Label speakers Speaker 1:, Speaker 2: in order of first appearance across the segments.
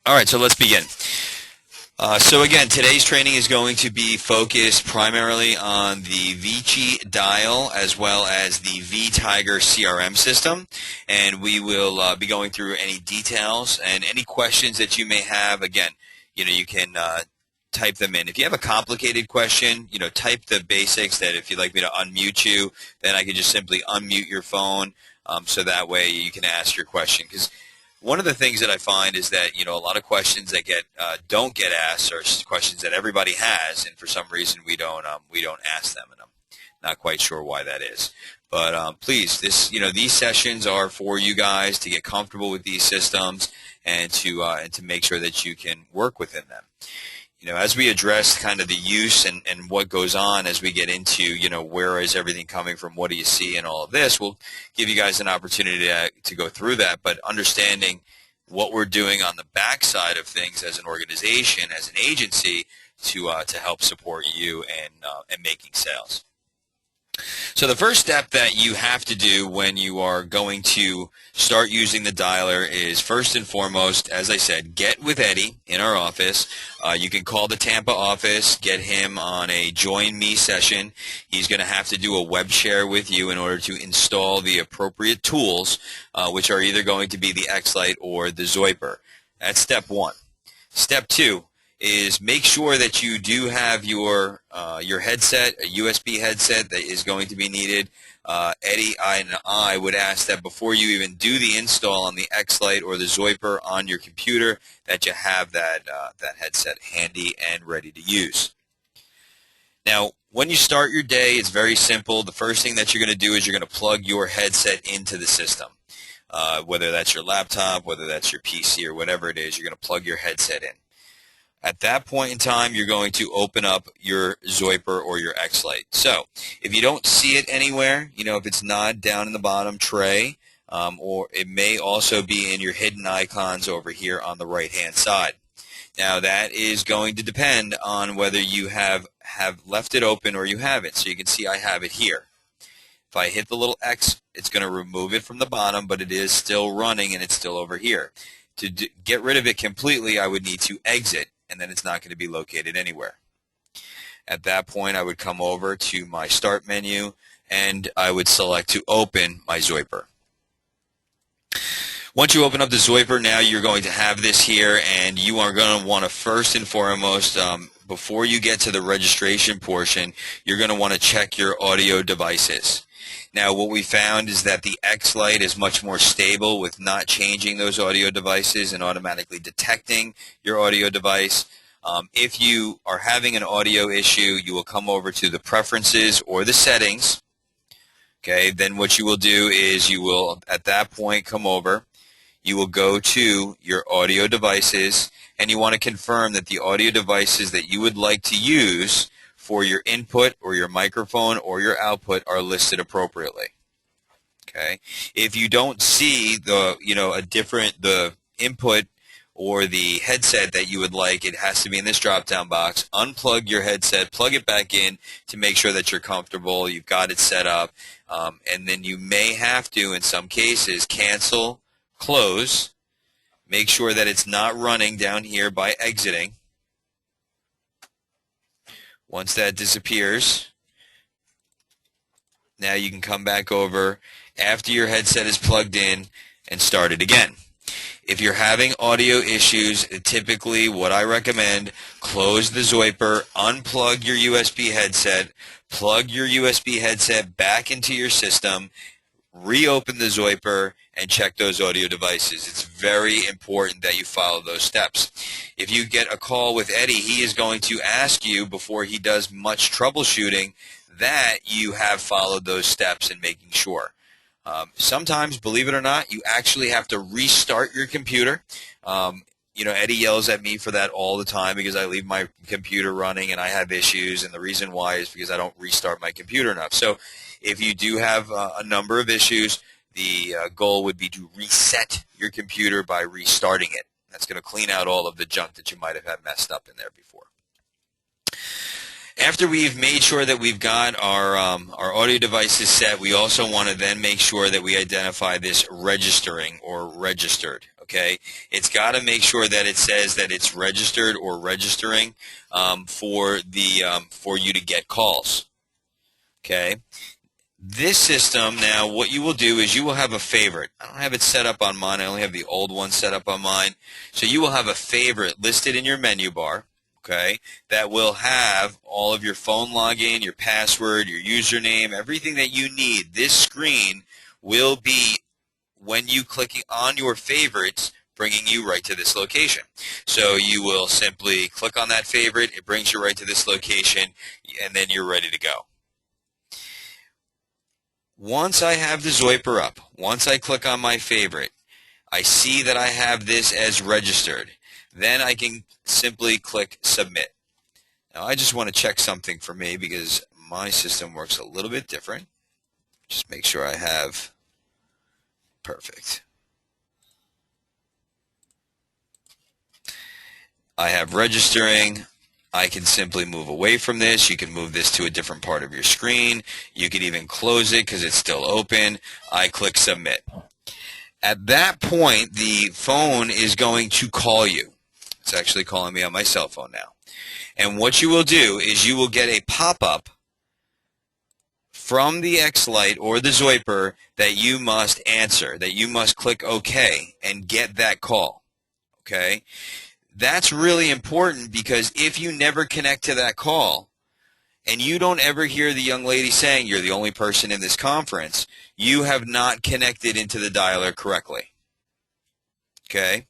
Speaker 1: All right, so let's begin. So again, today's training is going to be focused primarily on the Vtiger as well as the Vtiger CRM system, and we will be going through any details and any questions that you may have. Again, you can type them in. If you have a complicated question, type the basics. That if you'd like me to unmute you, then I can just simply unmute your phone, so that way you can ask your question. Because one of the things that I find is that a lot of questions that don't get asked are questions that everybody has, and for some reason we don't ask them, and I'm not quite sure why that is. But please, these sessions are for you guys to get comfortable with these systems and to make sure that you can work within them. As we address kind of the use and what goes on as we get into, where is everything coming from, what do you see, and all of this, we'll give you guys an opportunity to go through that. But understanding what we're doing on the backside of things as an organization, as an agency, to help support you and making sales. So the first step that you have to do when you are going to start using the dialer is, first and foremost, as I said, get with Eddie in our office. You can call the Tampa office, get him on a Join Me session. He's going to have to do a web share with you in order to install the appropriate tools, which are either going to be the X-Lite or the Zoiper. That's step one. Step two is make sure that you do have your headset, a USB headset that is going to be needed. Eddie and I would ask that before you even do the install on the X-Lite or the Zoiper on your computer, that you have that headset handy and ready to use. Now, when you start your day, it's very simple. The first thing that you're going to do is you're going to plug your headset into the system. Whether that's your laptop, whether that's your PC, or whatever it is, you're going to plug your headset in. At that point in time, you're going to open up your Zoiper or your X-Lite. So if you don't see it anywhere, if it's not down in the bottom tray, or it may also be in your hidden icons over here on the right-hand side. Now, that is going to depend on whether you have left it open or you haven't. So you can see I have it here. If I hit the little X, it's going to remove it from the bottom, but it is still running and it's still over here. To get rid of it completely, I would need to exit, and then it's not going to be located anywhere. At that point, I would come over to my Start menu, and I would select to open my Zoiper. Once you open up the Zoiper, now you're going to have this here, and you are going to want to first and foremost, before you get to the registration portion, you're going to want to check your audio devices. Now, what we found is that the X-Lite is much more stable with not changing those audio devices and automatically detecting your audio device. If you are having an audio issue, you will come over to the preferences or the settings. Okay, then what you will do is you will, at that point, come over. You will go to your audio devices, and you want to confirm that the audio devices that you would like to use for your input or your microphone or your output are listed appropriately. Okay. If you don't see the input or the headset that you would like, it has to be in this drop-down box. Unplug your headset, plug it back in to make sure that you're comfortable, you've got it set up, and then you may have to, in some cases, cancel, close, make sure that it's not running down here by exiting. Once that disappears, now you can come back over after your headset is plugged in and start it again. If you're having audio issues, typically what I recommend, close the Zoiper, unplug your USB headset, plug your USB headset back into your system, reopen the Zoiper, and check those audio devices. It's very important that you follow those steps. If you get a call with Eddie, he is going to ask you, before he does much troubleshooting, that you have followed those steps in making sure. Sometimes, believe it or not, you actually have to restart your computer. Eddie yells at me for that all the time because I leave my computer running and I have issues, and the reason why is because I don't restart my computer enough. So if you do have a number of issues, the goal would be to reset your computer by restarting it. That's going to clean out all of the junk that you might have had messed up in there before. After we've made sure that we've got our audio devices set, we also want to then make sure that we identify this registering or registered. Okay, it's got to make sure that it says that it's registered or registering for you to get calls. Okay, this system now, what you will do is you will have a favorite. I don't have it set up on mine. I only have the old one set up on mine. So you will have a favorite listed in your menu bar. Okay, that will have all of your phone login, your password, your username, everything that you need. This screen will be, when you click on your favorites, bringing you right to this location. So you will simply click on that favorite, it brings you right to this location, and then you're ready to go. Once I have the Zoiper up, once I click on my favorite, I see that I have this as registered. Then I can simply click Submit. Now I just want to check something for me because my system works a little bit different. Just make sure I have perfect. I have registering. I can simply move away from this. You can move this to a different part of your screen. You can even close it because it's still open. I click Submit. At that point, the phone is going to call you. It's actually calling me on my cell phone now. And what you will do is you will get a pop-up from the X-Lite or the Zoiper that you must answer, that you must click OK and get that call. Okay? That's really important because if you never connect to that call and you don't ever hear the young lady saying you're the only person in this conference, you have not connected into the dialer correctly. Okay?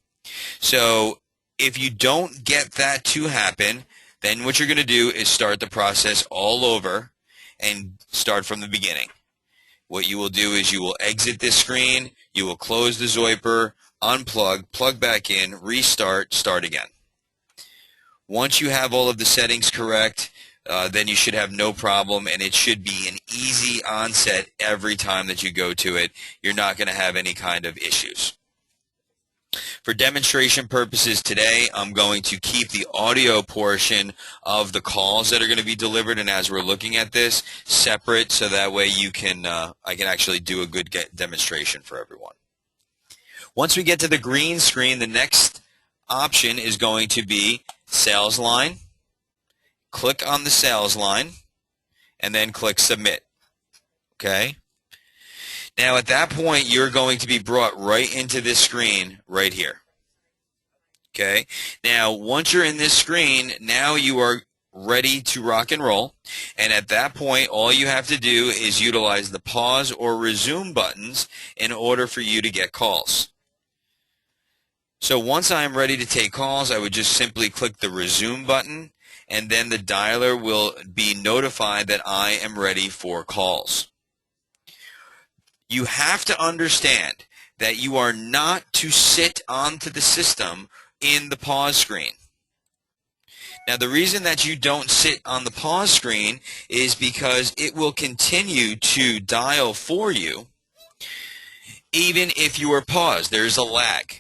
Speaker 1: So if you don't get that to happen, then what you're going to do is start the process all over and start from the beginning. What you will do is you will exit this screen, you will close the Zoiper, unplug, plug back in, restart, start again. Once you have all of the settings correct, then you should have no problem, and it should be an easy onset every time that you go to it. You're not going to have any kind of issues. For demonstration purposes today, I'm going to keep the audio portion of the calls that are going to be delivered, and as we're looking at this, separate, so that way you can I can actually do a good demonstration for everyone. Once we get to the green screen, the next option is going to be sales line. Click on the sales line, and then click Submit. Okay? Now at that point, you're going to be brought right into this screen right here. Okay? Now once you're in this screen, now you are ready to rock and roll, and at that point all you have to do is utilize the pause or resume buttons in order for you to get calls. So once I'm ready to take calls, I would just simply click the resume button, and then the dialer will be notified that I am ready for calls. You have to understand that you are not to sit onto the system in the pause screen. Now the reason that you don't sit on the pause screen is because it will continue to dial for you even if you are paused. There's a lag.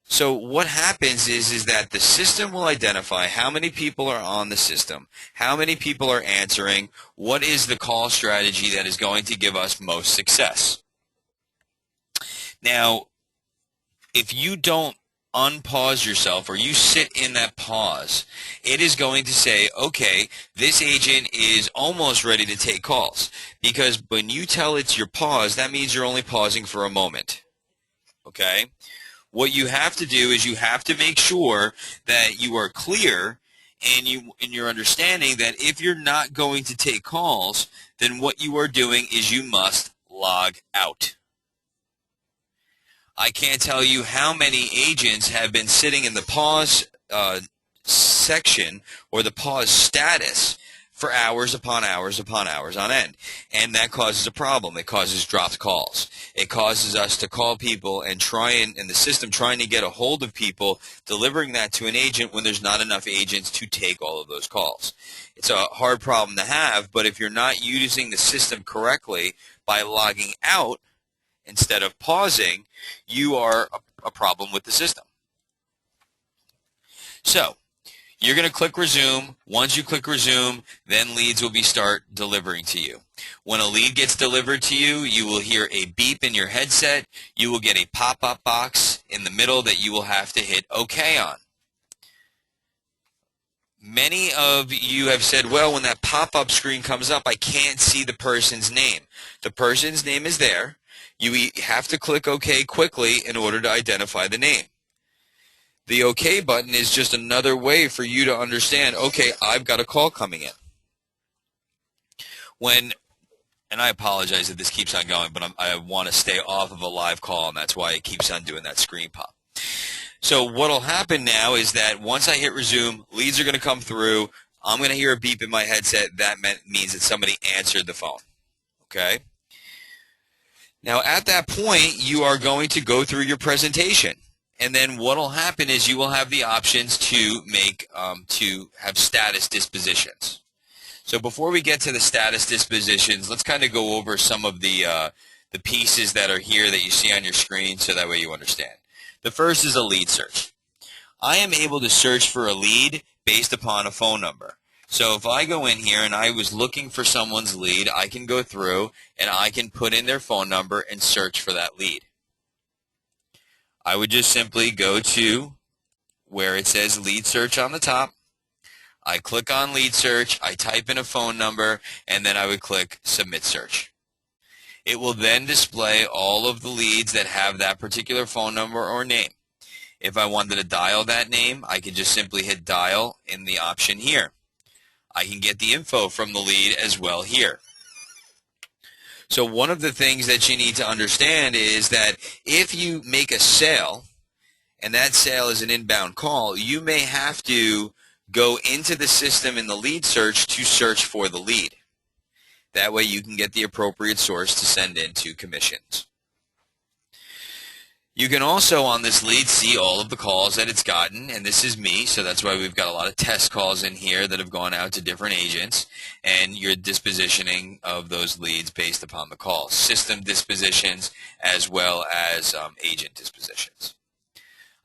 Speaker 1: So what happens is that the system will identify how many people are on the system, how many people are answering, what is the call strategy that is going to give us most success. Now, if you don't unpause yourself or you sit in that pause, it is going to say, okay, this agent is almost ready to take calls. Because when you tell it you're paused, that means you're only pausing for a moment. Okay? What you have to do is you have to make sure that you are clear and you're understanding that if you're not going to take calls, then what you are doing is you must log out. I can't tell you how many agents have been sitting in the pause section or the pause status for hours upon hours upon hours on end. And that causes a problem. It causes dropped calls. It causes us to call people and the system trying to get a hold of people, delivering that to an agent when there's not enough agents to take all of those calls. It's a hard problem to have, but if you're not using the system correctly by logging out instead of pausing, you are a problem with the system. So, you're going to click resume. Once you click resume, then leads will start delivering to you. When a lead gets delivered to you, you will hear a beep in your headset. You will get a pop-up box in the middle that you will have to hit OK on. Many of you have said, well, when that pop-up screen comes up, I can't see the person's name. The person's name is there. You have to click OK quickly in order to identify the name. The OK button is just another way for you to understand, okay, I've got a call coming in. And I apologize if this keeps on going, but I want to stay off of a live call, and that's why it keeps on doing that screen pop. So what will happen now is that once I hit resume, leads are going to come through. I'm going to hear a beep in my headset. That means that somebody answered the phone. Okay? Now, at that point, you are going to go through your presentation. And then what will happen is you will have the options to have status dispositions. So before we get to the status dispositions, let's kind of go over some of the pieces that are here that you see on your screen so that way you understand. The first is a lead search. I am able to search for a lead based upon a phone number. So if I go in here and I was looking for someone's lead, I can go through and I can put in their phone number and search for that lead. I would just simply go to where it says lead search on the top. I click on lead search, I type in a phone number, and then I would click submit search. It will then display all of the leads that have that particular phone number or name. If I wanted to dial that name, I could just simply hit dial in the option here. I can get the info from the lead as well here. So one of the things that you need to understand is that if you make a sale, and that sale is an inbound call, you may have to go into the system in the lead search to search for the lead. That way you can get the appropriate source to send into commissions. You can also on this lead see all of the calls that it's gotten, and this is me, so that's why we've got a lot of test calls in here that have gone out to different agents, and your dispositioning of those leads based upon the call. System dispositions as well as agent dispositions.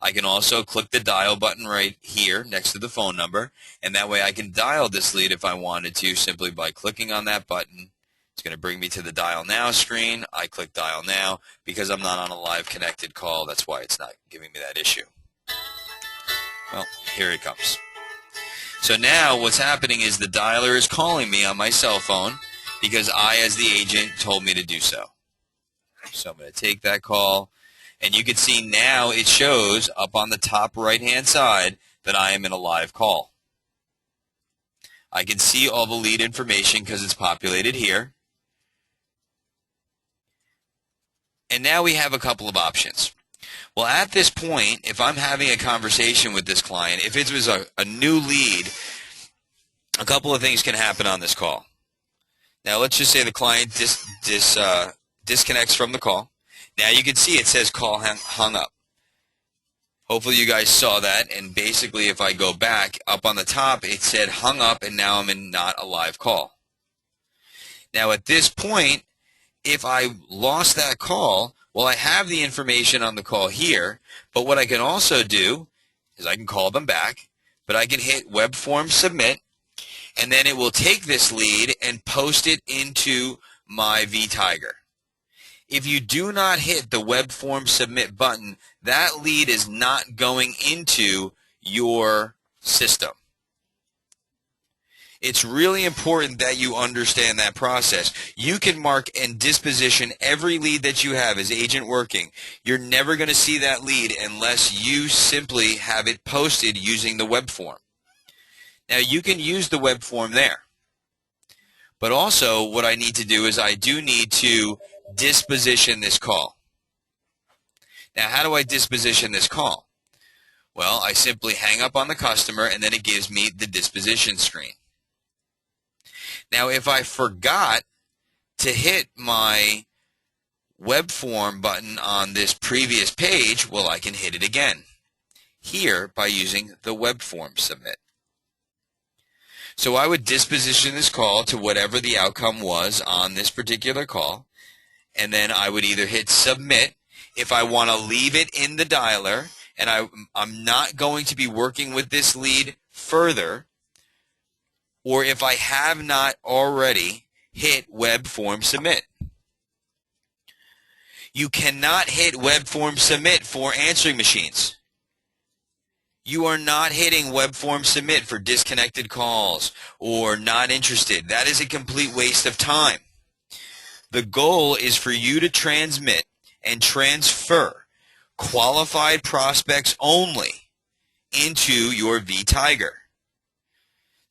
Speaker 1: I can also click the dial button right here next to the phone number, and that way I can dial this lead if I wanted to simply by clicking on that button. It's going to bring me to the dial now screen. I click dial now. Because I'm not on a live connected call, that's why it's not giving me that issue. Well, here it comes. So now what's happening is the dialer is calling me on my cell phone because I, as the agent, told me to do so. So I'm going to take that call. And you can see now it shows up on the top right-hand side that I am in a live call. I can see all the lead information because it's populated here. And now we have a couple of options. Well, at this point, if I'm having a conversation with this client, if it was a new lead, a couple of things can happen on this call. Now, let's just say the client disconnects from the call. Now you can see it says call hung up. Hopefully you guys saw that, and basically if I go back up on the top it said hung up, and now I'm in not a live call. Now at this point, if I lost that call, well, I have the information on the call here, but what I can also do is I can call them back, but I can hit web form submit, and then it will take this lead and post it into my Vtiger. If you do not hit the web form submit button, that lead is not going into your system. It's really important that you understand that process. You can mark and disposition every lead that you have as agent working. You're never going to see that lead unless you simply have it posted using the web form. Now you can use the web form there. But also what I need to do is I do need to disposition this call. Now how do I disposition this call? Well, I simply hang up on the customer and then it gives me the disposition screen. Now if I forgot to hit my web form button on this previous page, well, I can hit it again here by using the web form submit. So I would disposition this call to whatever the outcome was on this particular call, and then I would either hit submit if I want to leave it in the dialer and I'm not going to be working with this lead further, or if I have not already hit web form submit. You cannot hit web form submit for answering machines. You are not hitting web form submit for disconnected calls or not interested. That is a complete waste of time. The goal is for you to transmit and transfer qualified prospects only into your Vtiger.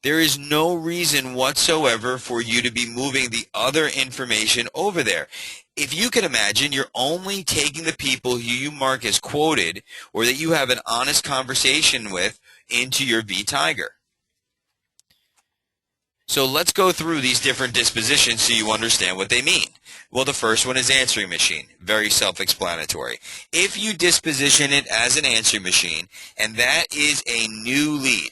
Speaker 1: There is no reason whatsoever for you to be moving the other information over there. If you can imagine, you're only taking the people who you mark as quoted or that you have an honest conversation with into your Vtiger. So let's go through these different dispositions so you understand what they mean. Well, the first one is answering machine. Very self-explanatory. If you disposition it as an answering machine, and that is a new lead,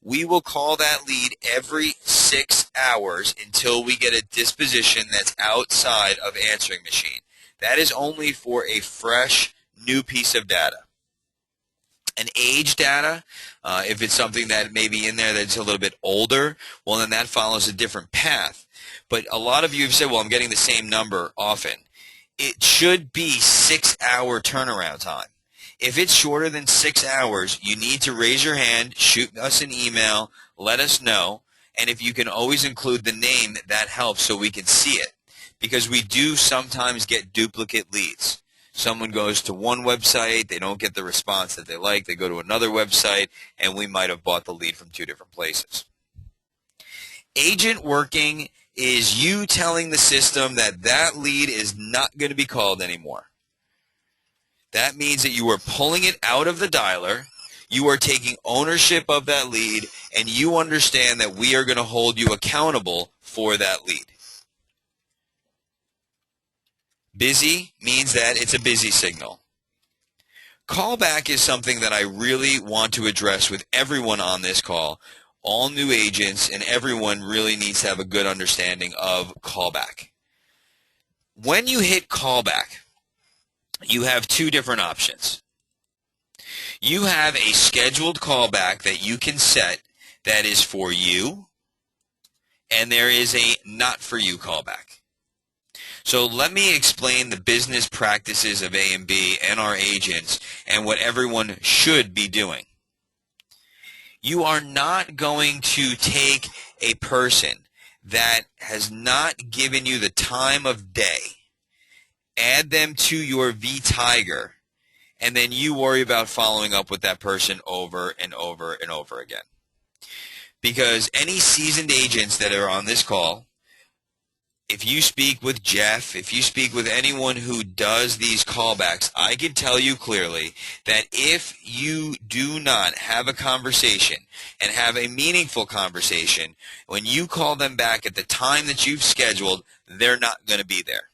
Speaker 1: we will call that lead every 6 hours until we get a disposition that's outside of answering machine. That is only for a fresh, new piece of data. An age data, if it's something that may be in there that's a little bit older, well, then that follows a different path. But a lot of you have said, well, I'm getting the same number often. It should be 6-hour turnaround time. If it's shorter than 6 hours, you need to raise your hand, shoot us an email, let us know, and if you can always include the name, that helps so we can see it. Because we do sometimes get duplicate leads. Someone goes to one website, they don't get the response that they like, they go to another website, and we might have bought the lead from 2 different places. Agent working is you telling the system that that lead is not going to be called anymore. That means that you are pulling it out of the dialer, you are taking ownership of that lead, and you understand that we are going to hold you accountable for that lead. Busy means that it's a busy signal. Callback is something that I really want to address with everyone on this call. All new agents and everyone really needs to have a good understanding of callback. When you hit callback, you have 2 different options. You have a scheduled callback that you can set that is for you, and there is a not for you callback. So let me explain the business practices of A&B and our agents and what everyone should be doing. You are not going to take a person that has not given you the time of day, add them to your Vtiger, and then you worry about following up with that person over and over and over again. Because any seasoned agents that are on this call, if you speak with Jeff, if you speak with anyone who does these callbacks, I can tell you clearly that if you do not have a conversation and have a meaningful conversation, when you call them back at the time that you've scheduled, they're not going to be there.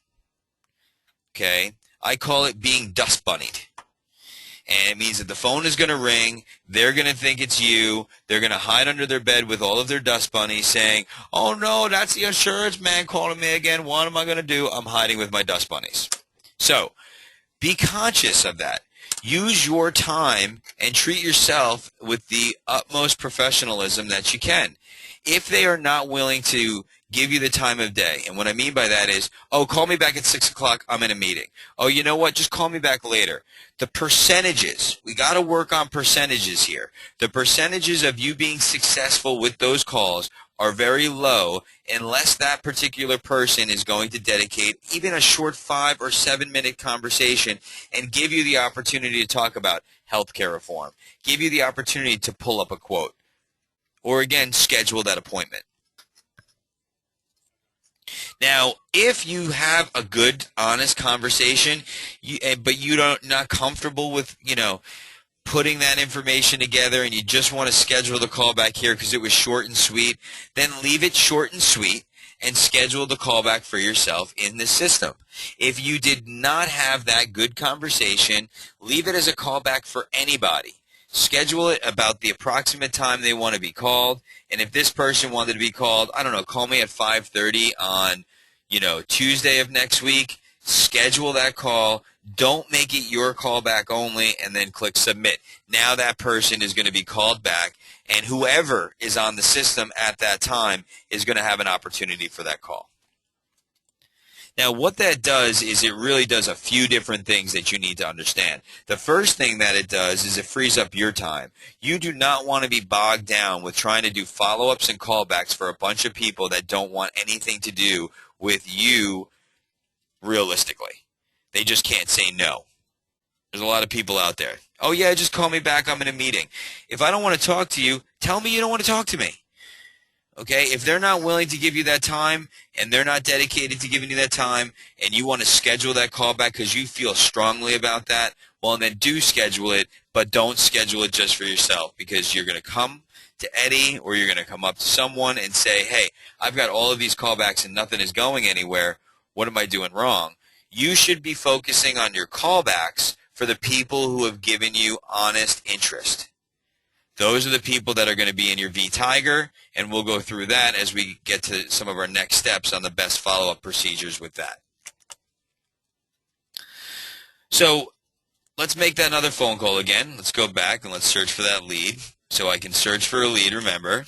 Speaker 1: Okay? I call it being dust bunnied. And it means that the phone is going to ring, they're going to think it's you, they're going to hide under their bed with all of their dust bunnies saying, oh no, that's the insurance man calling me again, what am I going to do? I'm hiding with my dust bunnies. So, be conscious of that. Use your time and treat yourself with the utmost professionalism that you can. If they are not willing to give you the time of day, and what I mean by that is, oh, call me back at 6 o'clock, I'm in a meeting. Oh, you know what, just call me back later. The percentages, we got to work on percentages here. The percentages of you being successful with those calls are very low unless that particular person is going to dedicate even a short 5 or 7 minute conversation and give you the opportunity to talk about healthcare reform, give you the opportunity to pull up a quote, or again, schedule that appointment. Now, if you have a good, honest conversation, but you're not comfortable with, putting that information together and you just want to schedule the call back here because it was short and sweet, then leave it short and sweet and schedule the callback for yourself in the system. If you did not have that good conversation, leave it as a callback for anybody. Schedule it about the approximate time they want to be called, and if this person wanted to be called, I don't know, call me at 5:30 on, Tuesday of next week, schedule that call. Don't make it your callback only and then click submit. Now that person is going to be called back, and whoever is on the system at that time is going to have an opportunity for that call. Now, what that does is it really does a few different things that you need to understand. The first thing that it does is it frees up your time. You do not want to be bogged down with trying to do follow-ups and callbacks for a bunch of people that don't want anything to do with you realistically. They just can't say no. There's a lot of people out there. Oh, yeah, just call me back. I'm in a meeting. If I don't want to talk to you, tell me you don't want to talk to me. Okay? If they're not willing to give you that time and they're not dedicated to giving you that time and you want to schedule that call back because you feel strongly about that, well, then do schedule it, but don't schedule it just for yourself because you're going to come to Eddie or you're going to come up to someone and say, hey, I've got all of these callbacks and nothing is going anywhere. What am I doing wrong? You should be focusing on your callbacks for the people who have given you honest interest. Those are the people that are going to be in your Vtiger, and we'll go through that as we get to some of our next steps on the best follow-up procedures with that. So let's make that another phone call again. Let's go back and let's search for that lead. So I can search for a lead, remember.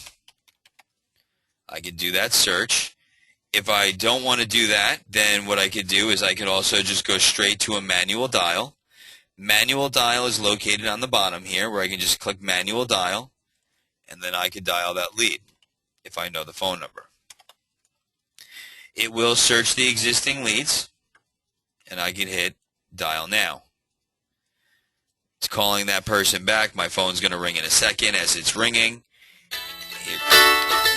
Speaker 1: I can do that search. If I don't want to do that, then what I could do is I could also just go straight to a manual dial. Manual dial is located on the bottom here where I can just click manual dial and then I could dial that lead if I know the phone number. It will search the existing leads and I can hit dial now. It's calling that person back. My phone's going to ring in a second. As it's ringing,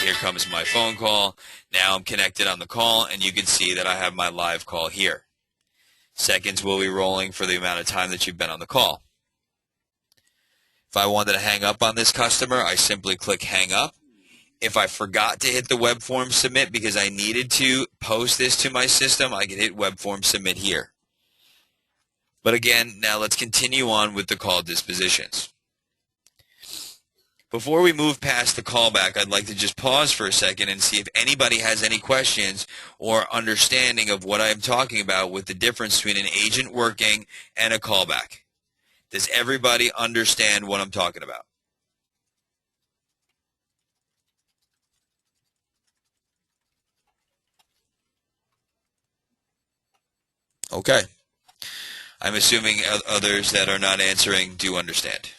Speaker 1: here comes my phone call. Now I'm connected on the call and you can see that I have my live call here. Seconds will be rolling for the amount of time that you've been on the call. If I wanted to hang up on this customer, I simply click hang up. If I forgot to hit the web form submit because I needed to post this to my system, I can hit web form submit here. But again, now let's continue on with the call dispositions. Before we move past the callback, I'd like to just pause for a second and see if anybody has any questions or understanding of what I'm talking about with the difference between an agent working and a callback. Does everybody understand what I'm talking about? Okay. I'm assuming others that are not answering do understand.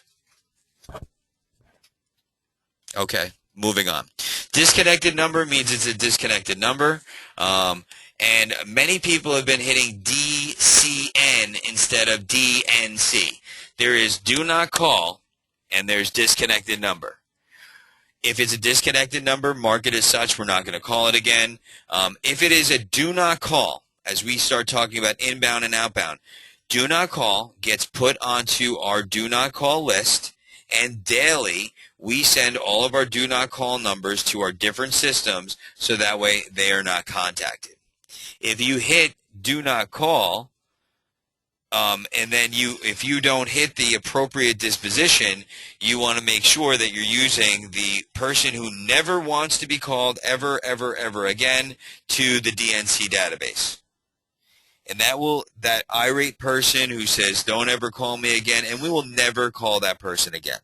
Speaker 1: Okay, moving on. Disconnected number means it's a disconnected number. And many people have been hitting DCN instead of DNC. There is do not call and there's disconnected number. If it's a disconnected number, mark it as such. We're not going to call it again. If it is a do not call, as we start talking about inbound and outbound, do not call gets put onto our do not call list, and daily we send all of our do not call numbers to our different systems so that way they are not contacted. If you hit do not call, and then if you don't hit the appropriate disposition, you want to make sure that you're using the person who never wants to be called ever, ever, ever again to the DNC database. And that irate person who says, don't ever call me again, and we will never call that person again.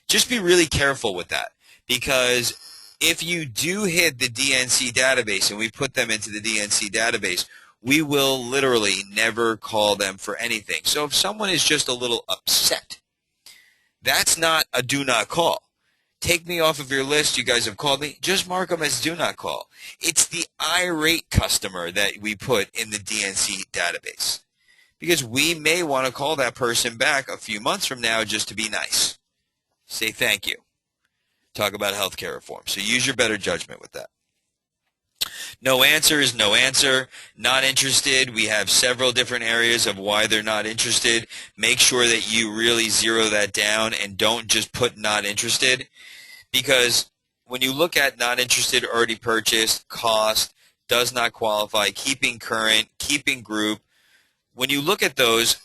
Speaker 1: Just be really careful with that, because if you do hit the DNC database and we put them into the DNC database, we will literally never call them for anything. So if someone is just a little upset, that's not a do not call. Take me off of your list. You guys have called me. Just mark them as do not call. It's the irate customer that we put in the DNC database, because we may want to call that person back a few months from now just to be nice. Say thank you. Talk about healthcare reform. So use your better judgment with that. No answer is no answer. Not interested. We have several different areas of why they're not interested. Make sure that you really zero that down and don't just put not interested, because when you look at not interested, already purchased, cost, does not qualify, keeping current, keeping group, when you look at those,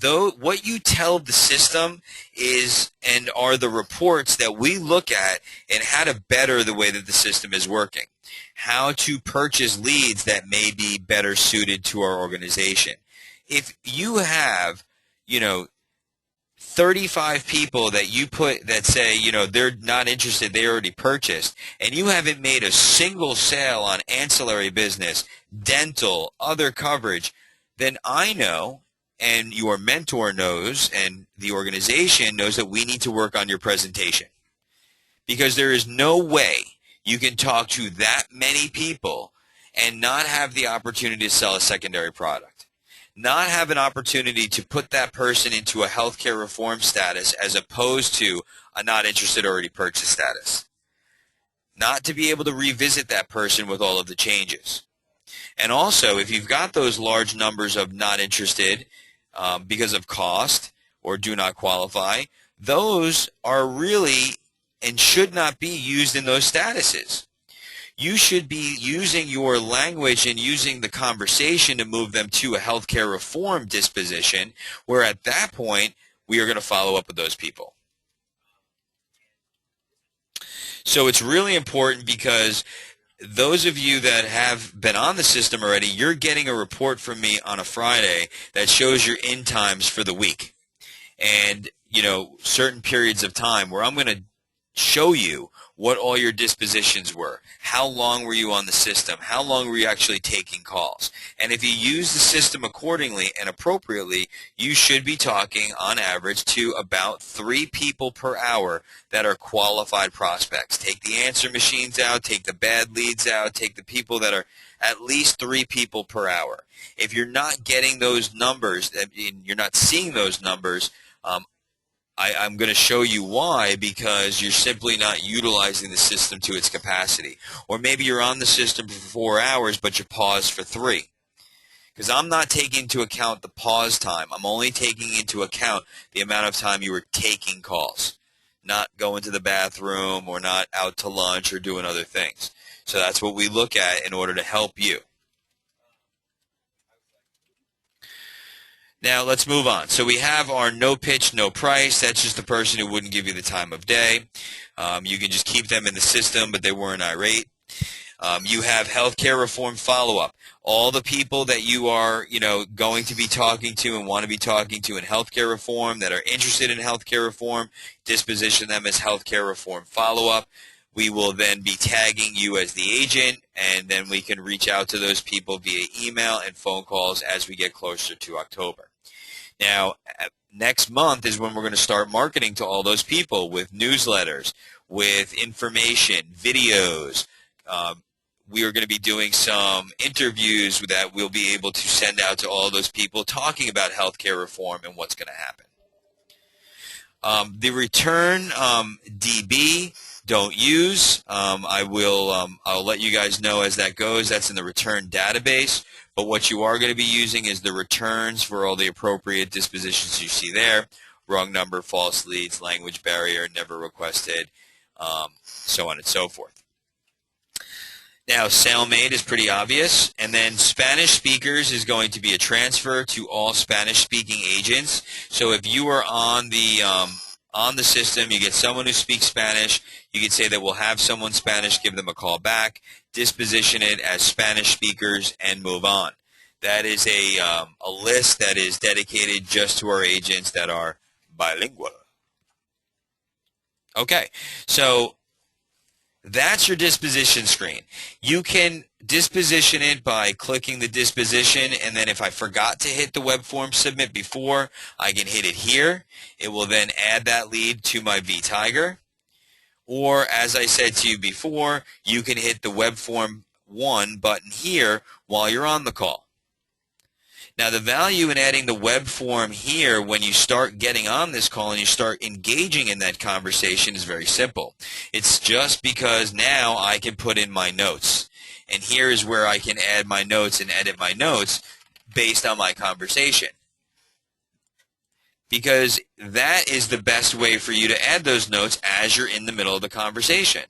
Speaker 1: though, what you tell the system is and are the reports that we look at and how to better the way that the system is working. How to purchase leads that may be better suited to our organization. If you have, 35 people that you put that say, they're not interested, they already purchased, and you haven't made a single sale on ancillary business, dental, other coverage, then I know, and your mentor knows, and the organization knows that we need to work on your presentation. Because there is no way you can talk to that many people and not have the opportunity to sell a secondary product. Not have an opportunity to put that person into a healthcare reform status as opposed to a not interested already purchased status. Not to be able to revisit that person with all of the changes. And also, if you've got those large numbers of not interested because of cost or do not qualify, those are really and should not be used in those statuses. You should be using your language and using the conversation to move them to a healthcare reform disposition, where at that point, we are going to follow up with those people. So it's really important because those of you that have been on the system already, you're getting a report from me on a Friday that shows your in times for the week. And, certain periods of time where I'm going to show you what all your dispositions were. How long were you on the system? How long were you actually taking calls? And if you use the system accordingly and appropriately, you should be talking on average to about 3 people per hour that are qualified prospects. Take the answer machines out, take the bad leads out, take the people that are at least 3 people per hour. If you're not getting those numbers, you're not seeing those numbers, I'm going to show you why, because you're simply not utilizing the system to its capacity. Or maybe you're on the system for 4 hours, but you pause for 3. Because I'm not taking into account the pause time. I'm only taking into account the amount of time you were taking calls, not going to the bathroom or not out to lunch or doing other things. So that's what we look at in order to help you. Now, let's move on. So we have our no pitch, no price. That's just the person who wouldn't give you the time of day. You can just keep them in the system, but they weren't irate. You have healthcare reform follow-up. All the people that you are, going to be talking to and want to be talking to in healthcare reform that are interested in healthcare reform, disposition them as healthcare reform follow-up. We will then be tagging you as the agent, and then we can reach out to those people via email and phone calls as we get closer to October. Now, next month is when we're going to start marketing to all those people with newsletters, with information, videos. We are going to be doing some interviews that we'll be able to send out to all those people talking about healthcare reform and what's going to happen. The return DB, don't use. I'll let you guys know as that goes. That's in the return database. But what you are going to be using is the returns for all the appropriate dispositions you see there. Wrong number, false leads, language barrier, never requested, so on and so forth. Now, sale made is pretty obvious. And then Spanish speakers is going to be a transfer to all Spanish-speaking agents. So if you are on the system, you get someone who speaks Spanish, you can say that we'll have someone Spanish, give them a call back, disposition it as Spanish speakers, and move on. That is a list that is dedicated just to our agents that are bilingual. Okay, so that's your disposition screen. You can disposition it by clicking the disposition, and then if I forgot to hit the web form submit before, I can hit it here. It will then add that lead to my Vtiger. Or, as I said to you before, you can hit the web form 1 button here while you're on the call. Now, the value in adding the web form here when you start getting on this call and you start engaging in that conversation is very simple. It's just because now I can put in my notes. And here is where I can add my notes and edit my notes based on my conversation. Because that is the best way for you to add those notes as you're in the middle of the conversation.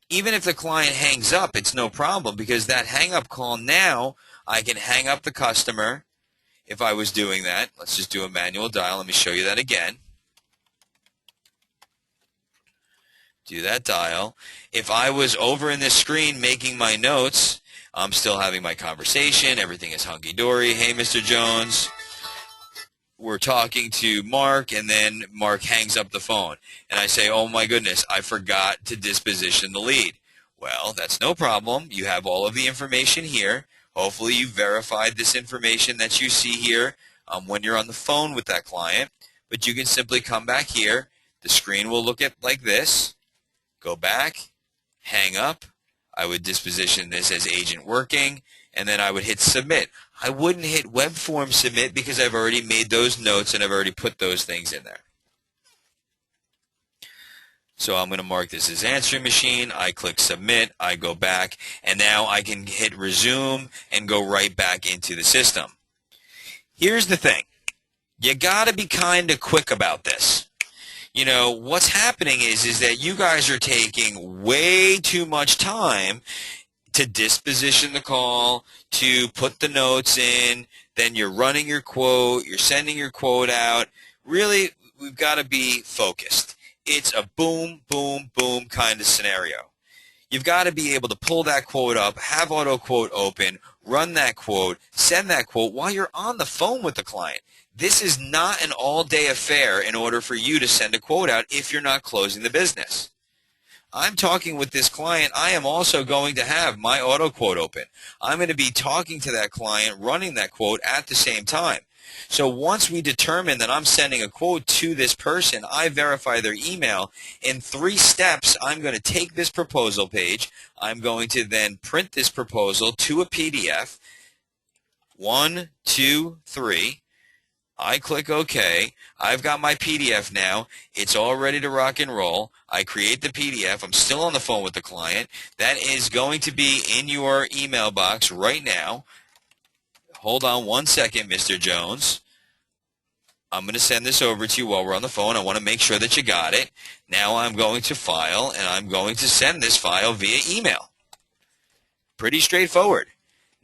Speaker 1: Even if the client hangs up, it's no problem, because that hang-up call now, I can hang up the customer if I was doing that. Let's just do a manual dial. Let me show you that again. Do that dial. If I was over in this screen making my notes, I'm still having my conversation. Everything is hunky-dory. Hey, Mr. Jones. we're talking to Mark, and then Mark hangs up the phone. And I say, oh my goodness, I forgot to disposition the lead. Well, that's no problem. You have all of the information here. Hopefully you verified this information that you see here when you're on the phone with that client. But you can simply come back here. The screen will look at like this. Go back, hang up. I would disposition this as agent working, and then I would hit submit. I wouldn't hit web form submit because I've already made those notes and I've already put those things in there. So I'm going to mark this as answering machine. I click submit. I go back, and now I can hit resume and go right back into the system. Here's the thing. You got to be kind of quick about this. You know, what's happening is that you guys are taking way too much time to disposition the call, to put the notes in, then you're running your quote, you're sending your quote out. Really, we've got to be focused. It's a boom, boom, boom kind of scenario. You've got to be able to pull that quote up, have auto quote open, run that quote, send that quote while you're on the phone with the client. This is not an all-day affair in order for you to send a quote out if you're not closing the business. I'm talking with this client. I am also going to have my auto quote open. I'm going to be talking to that client, running that quote at the same time. So once we determine that I'm sending a quote to this person, I verify their email. In 3 steps, I'm going to take this proposal page. I'm going to then print this proposal to a PDF. 1, 2, 3. I click OK. I've got my PDF now. It's all ready to rock and roll. I create the PDF. I'm still on the phone with the client. That is going to be in your email box right now. Hold on one second, Mr. Jones. I'm going to send this over to you while we're on the phone. I want to make sure that you got it. Now I'm going to file, and I'm going to send this file via email. Pretty straightforward.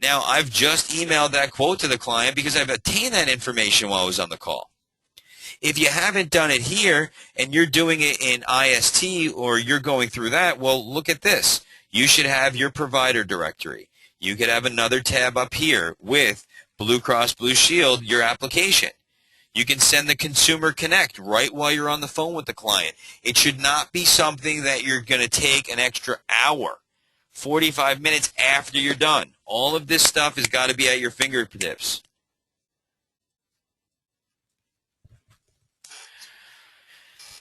Speaker 1: Now, I've just emailed that quote to the client because I've obtained that information while I was on the call. If you haven't done it here and you're doing it in IST or you're going through that, well, look at this. You should have your provider directory. You could have another tab up here with Blue Cross Blue Shield, your application. You can send the Consumer Connect right while you're on the phone with the client. It should not be something that you're going to take an extra hour, 45 minutes after you're done. All of this stuff has got to be at your fingertips.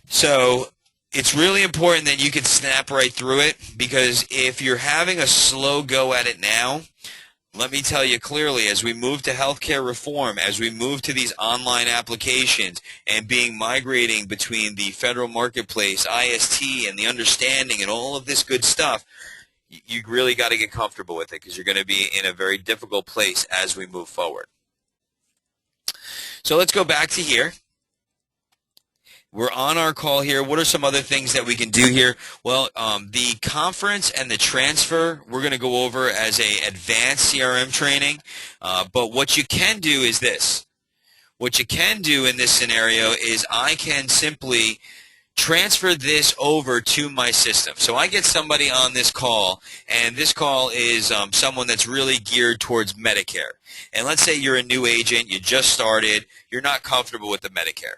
Speaker 1: So it's really important that you can snap right through it, because if you're having a slow go at it now, let me tell you clearly, as we move to healthcare reform, as we move to these online applications and migrating between the federal marketplace, IST, and the understanding and all of this good stuff, you really got to get comfortable with it, because you're going to be in a very difficult place as we move forward. So let's go back to here. We're on our call here. What are some other things that we can do here? Well, the conference and the transfer, we're going to go over as a advanced CRM training. But what you can do is this. What you can do in this scenario is I can simply transfer this over to my system. So I get somebody on this call, and this call is someone that's really geared towards Medicare. And let's say you're a new agent, you just started, you're not comfortable with the Medicare.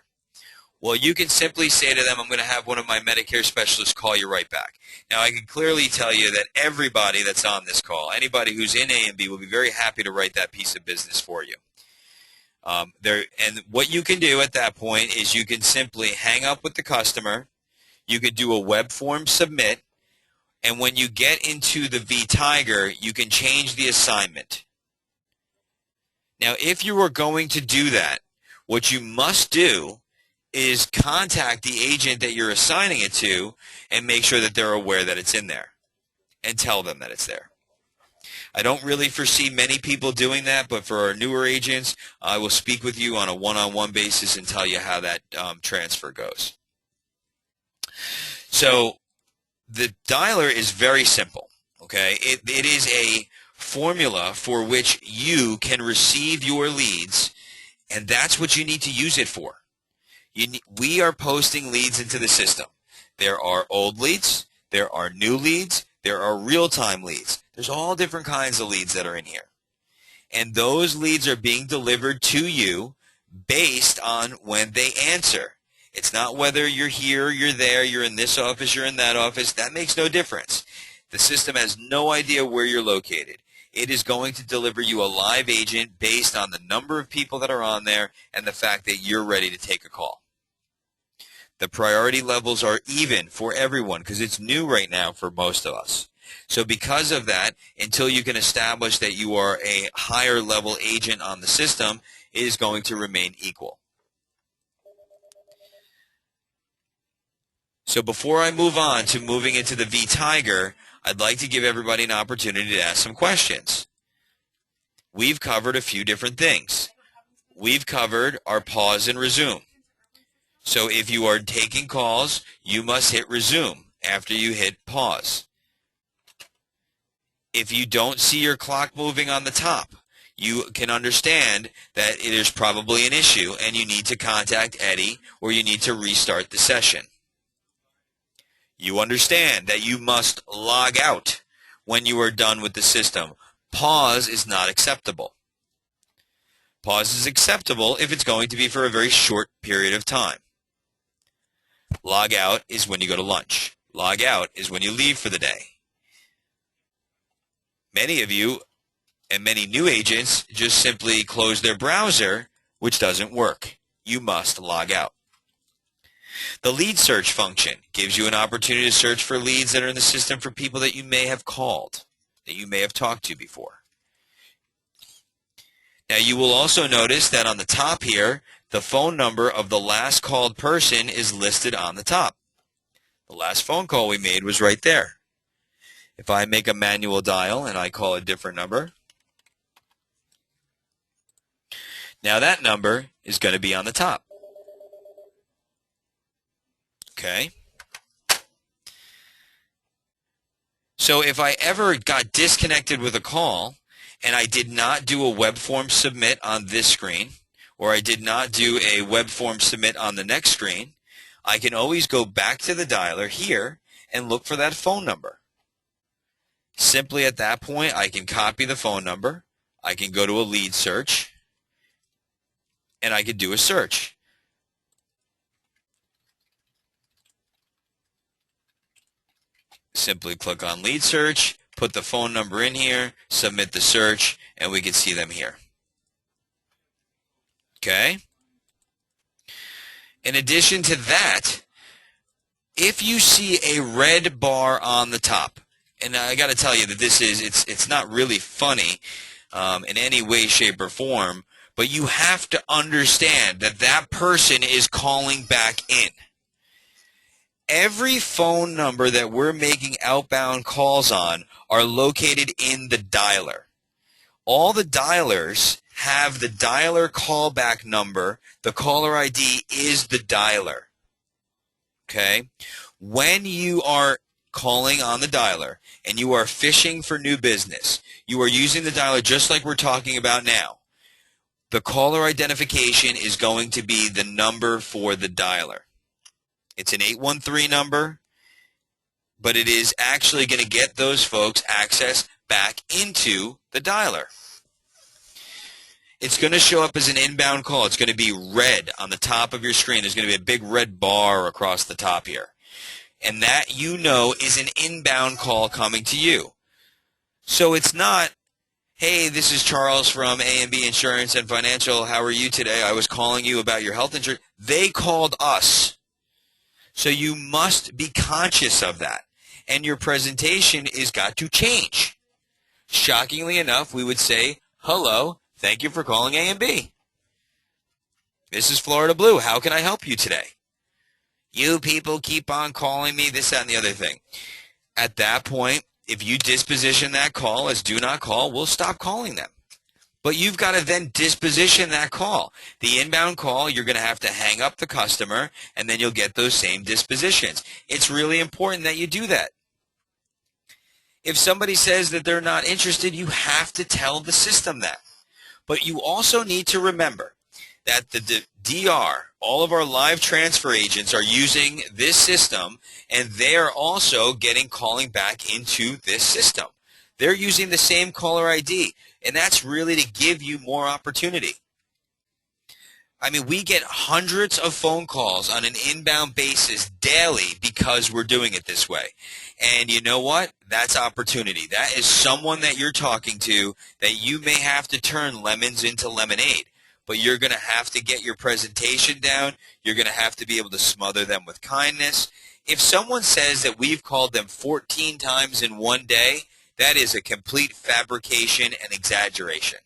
Speaker 1: Well, you can simply say to them, I'm going to have one of my Medicare specialists call you right back. Now, I can clearly tell you that everybody that's on this call, anybody who's in A&B, will be very happy to write that piece of business for you. And what you can do at that point is you can simply hang up with the customer. You could do a web form submit. And when you get into the Vtiger, you can change the assignment. Now, if you are going to do that, what you must do is contact the agent that you're assigning it to and make sure that they're aware that it's in there and tell them that it's there. I don't really foresee many people doing that, but for our newer agents, I will speak with you on a one-on-one basis and tell you how that transfer goes. So the dialer is very simple, okay? It is a formula for which you can receive your leads, and that's what you need to use it for. We are posting leads into the system. There are old leads, there are new leads, there are real-time leads. There's all different kinds of leads that are in here. And those leads are being delivered to you based on when they answer. It's not whether you're here, you're there, you're in this office, you're in that office. That makes no difference. The system has no idea where you're located. It is going to deliver you a live agent based on the number of people that are on there and the fact that you're ready to take a call. The priority levels are even for everyone because it's new right now for most of us. So because of that, until you can establish that you are a higher level agent on the system, it is going to remain equal. So before I move on to moving into the Vtiger, I'd like to give everybody an opportunity to ask some questions. We've covered a few different things. We've covered our pause and resume. So if you are taking calls, you must hit resume after you hit pause. If you don't see your clock moving on the top, you can understand that it is probably an issue and you need to contact Eddie or you need to restart the session. You understand that you must log out when you are done with the system. Pause is not acceptable. Pause is acceptable if it's going to be for a very short period of time. Log out is when you go to lunch. Log out is when you leave for the day. Many of you and many new agents just simply close their browser, which doesn't work. You must log out. The lead search function gives you an opportunity to search for leads that are in the system for people that you may have called, that you may have talked to before. Now you will also notice that on the top here, the phone number of the last called person is listed on the top. The last phone call we made was right there. If I make a manual dial and I call a different number, now that number is going to be on the top. Okay. So if I ever got disconnected with a call and I did not do a web form submit on this screen, or I did not do a web form submit on the next screen, I can always go back to the dialer here and look for that phone number. Simply at that point, I can copy the phone number, I can go to a lead search, and I can do a search. Simply click on lead search, put the phone number in here, submit the search, and we can see them here. Okay? In addition to that, if you see a red bar on the top, and I got to tell you that this is, it's not really funny in any way, shape, or form, but you have to understand that that person is calling back in. Every phone number that we're making outbound calls on are located in the dialer. All the dialers have the dialer callback number. The caller ID is the dialer. Okay? When you are calling on the dialer and you are fishing for new business, you are using the dialer just like we're talking about now. The caller identification is going to be the number for the dialer. It's an 813 number, but it is actually going to get those folks access back into the dialer. It's going to show up as an inbound call. It's going to be red on the top of your screen. There's going to be a big red bar across the top here. And that, you know, is an inbound call coming to you. So it's not, hey, this is Charles from A&B Insurance and Financial. How are you today? I was calling you about your health insurance. They called us. So you must be conscious of that. And your presentation is got to change. Shockingly enough, we would say, hello, thank you for calling A&B. This is Florida Blue. How can I help you today? You people keep on calling me, this, that, and the other thing. At that point, if you disposition that call as do not call, we'll stop calling them. But you've got to then disposition that call. The inbound call, you're going to have to hang up the customer, and then you'll get those same dispositions. It's really important that you do that. If somebody says that they're not interested, you have to tell the system that. But you also need to remember that the DR, all of our live transfer agents are using this system, and they are also calling back into this system. They're using the same caller ID, and that's really to give you more opportunity. I mean, we get hundreds of phone calls on an inbound basis daily because we're doing it this way. And you know what? That's opportunity. That is someone that you're talking to that you may have to turn lemons into lemonade. But you're going to have to get your presentation down. You're going to have to be able to smother them with kindness. If someone says that we've called them 14 times in one day, that is a complete fabrication and exaggeration.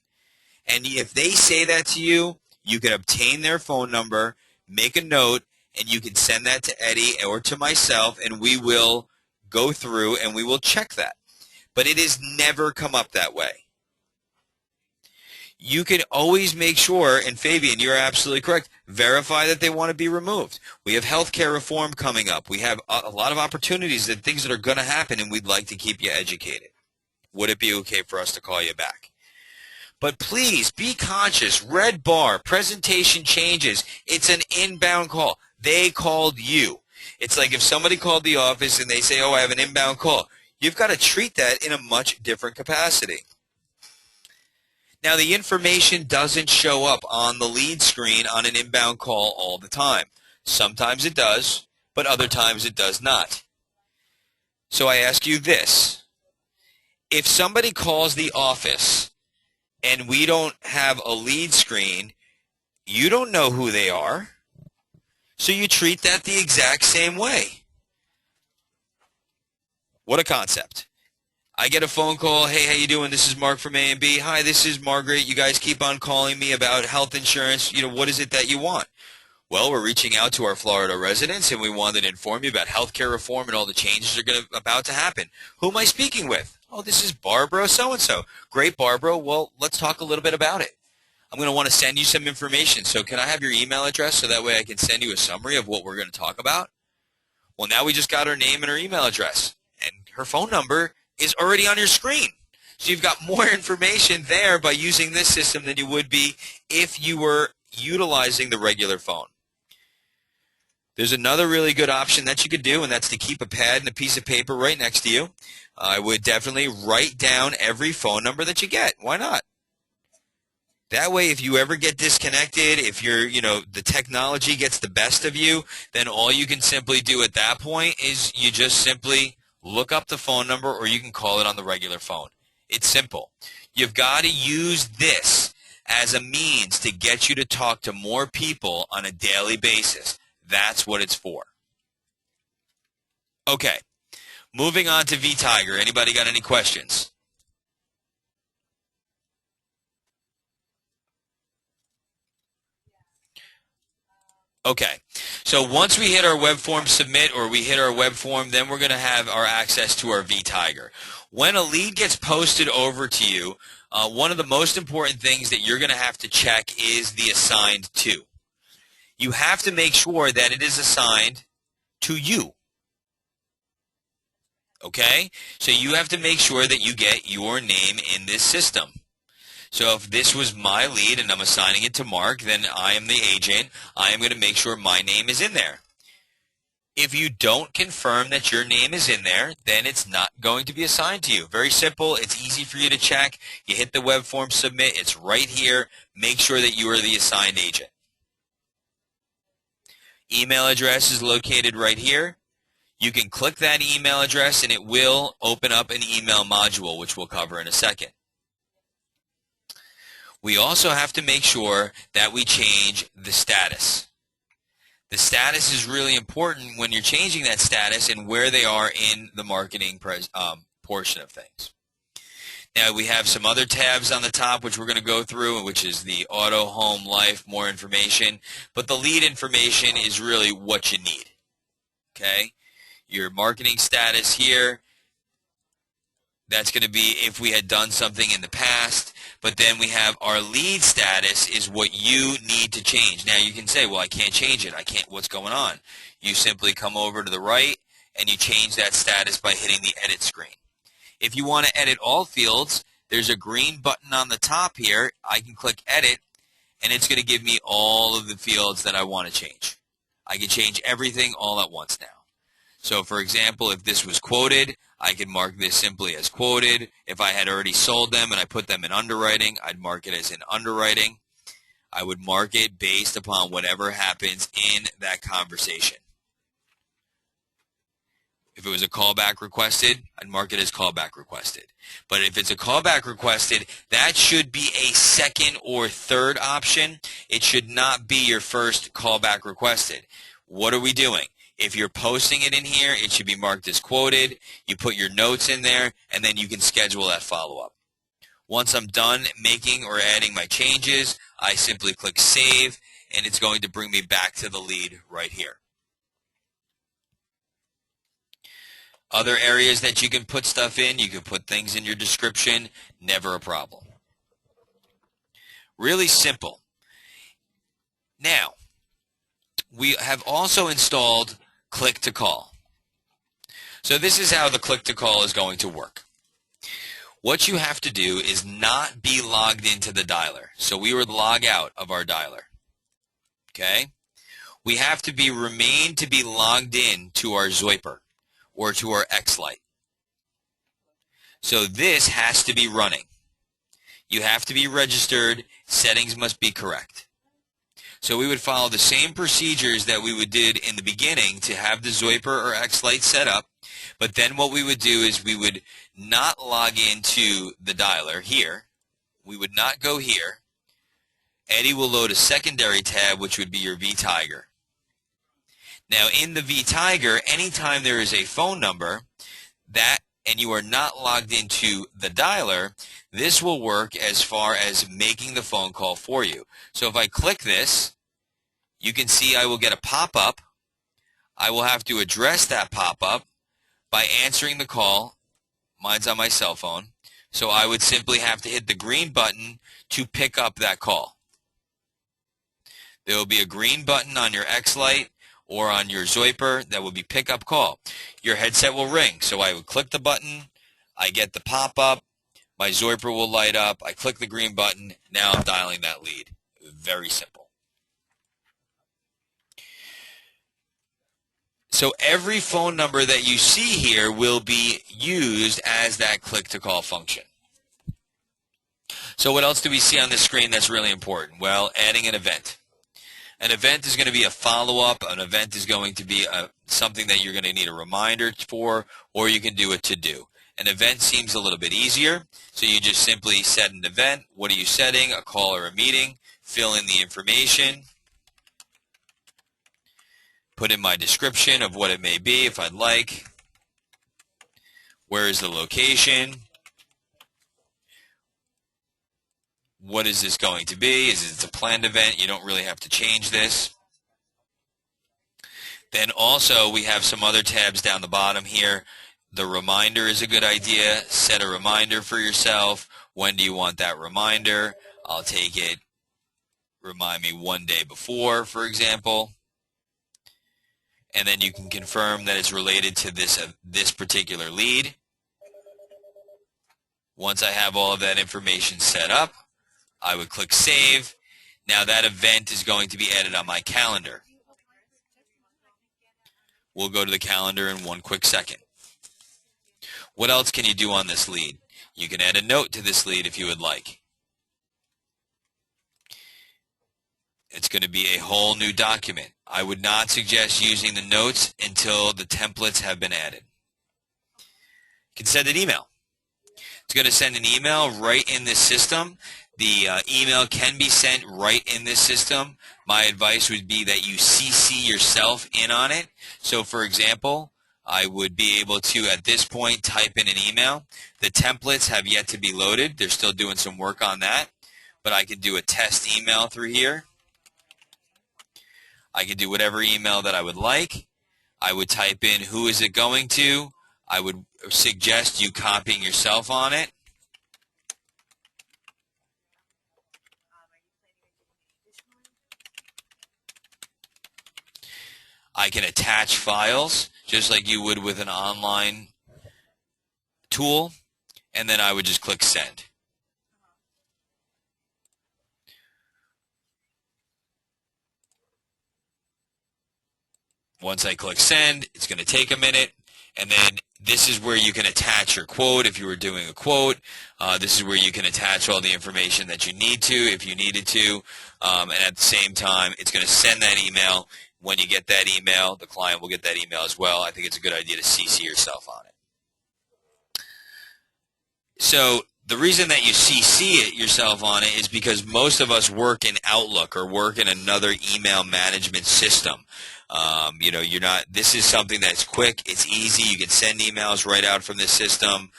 Speaker 1: And if they say that to you, you can obtain their phone number, make a note, and you can send that to Eddie or to myself, and we will go through and we will check that. But it has never come up that way. You can always make sure, and Fabian, you're absolutely correct, verify that they want to be removed. We have healthcare reform coming up. We have a lot of opportunities and things that are going to happen, and we'd like to keep you educated. Would it be okay for us to call you back? But please be conscious. Red bar, presentation changes. It's an inbound call. They called you. It's like if somebody called the office and they say, oh, I have an inbound call. You've got to treat that in a much different capacity. Now, the information doesn't show up on the lead screen on an inbound call all the time. Sometimes it does, but other times it does not. So I ask you this. If somebody calls the office and we don't have a lead screen, you don't know who they are. So you treat that the exact same way. What a concept. I get a phone call, hey, how you doing? This is Mark from A&B. Hi, this is Margaret. You guys keep on calling me about health insurance. What is it that you want? Well, we're reaching out to our Florida residents, and we wanted to inform you about healthcare reform and all the changes that are about to happen. Who am I speaking with? Oh, this is Barbara so-and-so. Great, Barbara. Well, let's talk a little bit about it. I'm going to want to send you some information. So can I have your email address so that way I can send you a summary of what we're going to talk about? Well, now we just got her name and her email address, and her phone number is already on your screen. So you've got more information there by using this system than you would be if you were utilizing the regular phone. There's another really good option that you could do, and that's to keep a pad and a piece of paper right next to you. I would definitely write down every phone number that you get. Why not? That way, if you ever get disconnected, if the technology gets the best of you, then all you can simply do at that point is you just simply look up the phone number, or you can call it on the regular phone. It's simple. You've got to use this as a means to get you to talk to more people on a daily basis. That's what it's for. Okay, moving on to Vtiger. Anybody got any questions? Okay, so once we hit our web form submit or we hit our web form, then we're going to have our access to our Vtiger. When a lead gets posted over to you, one of the most important things that you're going to have to check is the assigned to. You have to make sure that it is assigned to you. Okay? So you have to make sure that you get your name in this system. So if this was my lead and I'm assigning it to Mark, then I am the agent. I am going to make sure my name is in there. If you don't confirm that your name is in there, then it's not going to be assigned to you. Very simple. It's easy for you to check. You hit the web form submit. It's right here. Make sure that you are the assigned agent. Email address is located right here. You can click that email address and it will open up an email module, which we'll cover in a second. We also have to make sure that we change the status. The status is really important when you're changing that status and where they are in the marketing portion of things. Now we have some other tabs on the top which we're going to go through, which is the auto, home, life, more information. But the lead information is really what you need. Okay? Your marketing status here, that's going to be if we had done something in the past. But then we have our lead status is what you need to change. Now you can say, well, I can't change it. I can't. What's going on? You simply come over to the right and you change that status by hitting the edit screen. If you want to edit all fields, there's a green button on the top here. I can click edit and it's going to give me all of the fields that I want to change. I can change everything all at once now. So for example, if this was quoted, I could mark this simply as quoted. If I had already sold them and I put them in underwriting, I'd mark it as in underwriting. I would mark it based upon whatever happens in that conversation. If it was a callback requested, I'd mark it as callback requested. But if it's a callback requested, that should be a second or third option. It should not be your first callback requested. What are we doing? If you're posting it in here, it should be marked as quoted. You put your notes in there, and then you can schedule that follow-up. Once I'm done making or adding my changes, I simply click Save, and it's going to bring me back to the lead right here. Other areas that you can put stuff in, you can put things in your description, never a problem. Really simple. Now, we have also installed Click to Call. So this is how the Click to Call is going to work. What you have to do is not be logged into the dialer. So we would log out of our dialer. Okay? We have to remain to be logged in to our Zoiper or to our X-Lite. So this has to be running. You have to be registered. Settings must be correct. So we would follow the same procedures that we did in the beginning to have the Zoiper or X-Lite set up. But then what we would do is we would not log into the dialer here. We would not go here. Eddie will load a secondary tab, which would be your Vtiger. Now, in the Vtiger, anytime there is a phone number and you are not logged into the dialer, this will work as far as making the phone call for you. So if I click this, you can see I will get a pop-up. I will have to address that pop-up by answering the call. Mine's on my cell phone. So I would simply have to hit the green button to pick up that call. There will be a green button on your X-Lite or on your Zoiper that will be pick up call. Your headset will ring. So I would click the button. I get the pop-up. My Zoiper will light up. I click the green button. Now I'm dialing that lead. Very simple. So every phone number that you see here will be used as that click to call function. So what else do we see on this screen that's really important? Well, adding an event. An event is going to be a follow-up. An event is going to be something that you're going to need a reminder for, or you can do a to-do. An event seems a little bit easier, so you just simply set an event. What are you setting? A call or a meeting. Fill in the information. Put in my description of what it may be if I'd like. Where is the location? What is this going to be? Is it a planned event? You don't really have to change this. Then also we have some other tabs down the bottom here. The reminder is a good idea. Set a reminder for yourself. When do you want that reminder? I'll take it. Remind me one day before, for example. And then you can confirm that it's related to this particular lead. Once I have all of that information set up, I would click Save. Now that event is going to be added on my calendar. We'll go to the calendar in one quick second. What else can you do on this lead? You can add a note to this lead if you would like. It's going to be a whole new document. I would not suggest using the notes until the templates have been added. You can send an email. It's going to send an email right in this system. The email can be sent right in this system. My advice would be that you CC yourself in on it. So, for example, I would be able to, at this point, type in an email. The templates have yet to be loaded. They're still doing some work on that. But I could do a test email through here. I could do whatever email that I would like. I would type in who is it going to. I would suggest you copying yourself on it. I can attach files just like you would with an online tool, and then I would just click send. Once I click send, it's going to take a minute. And then this is where you can attach your quote if you were doing a quote. This is where you can attach all the information that you need to if you needed to. And at the same time, it's going to send that email. When you get that email, the client will get that email as well. I think it's a good idea to CC yourself on it. So the reason that you CC it yourself on it is because most of us work in Outlook or work in another email management system. This is something that's quick, it's easy, you can send emails right out from the system.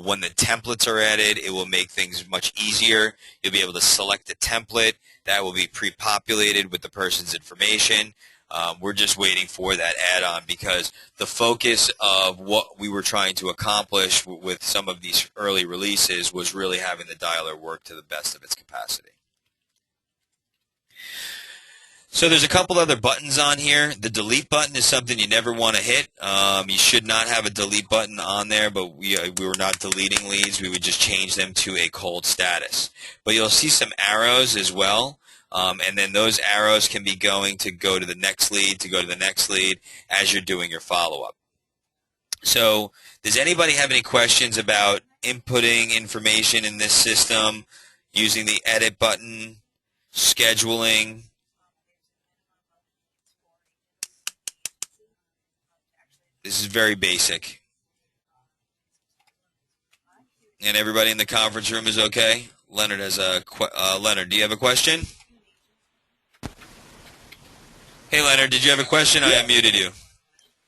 Speaker 1: When the templates are added, it will make things much easier. You'll be able to select a template that will be pre-populated with the person's information. We're just waiting for that add-on because the focus of what we were trying to accomplish with some of these early releases was really having the dialer work to the best of its capacity. So there's a couple other buttons on here. The delete button is something you never want to hit. You should not have a delete button on there, but we were not deleting leads. We would just change them to a cold status. But you'll see some arrows as well. And then those arrows can be going to go to the next lead, to go to the next lead as you're doing your follow-up. So does anybody have any questions about inputting information in this system, using the edit button, scheduling? This is very basic. And everybody in the conference room is okay? Leonard has Leonard, do you have a question? Hey, Leonard, did you have a question?
Speaker 2: Yeah.
Speaker 1: I unmuted you.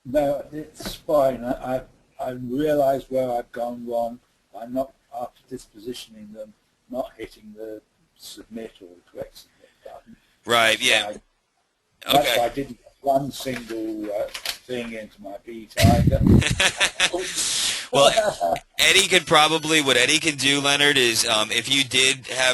Speaker 2: No, it's fine. I realised where I've gone wrong. I'm not, after dispositioning them, not hitting the submit or the correct submit button.
Speaker 1: Right, yeah.
Speaker 2: That's why I didn't get one single thing into my Vtiger.
Speaker 1: Well, Eddie could probably, what Eddie can do, Leonard, is if you did have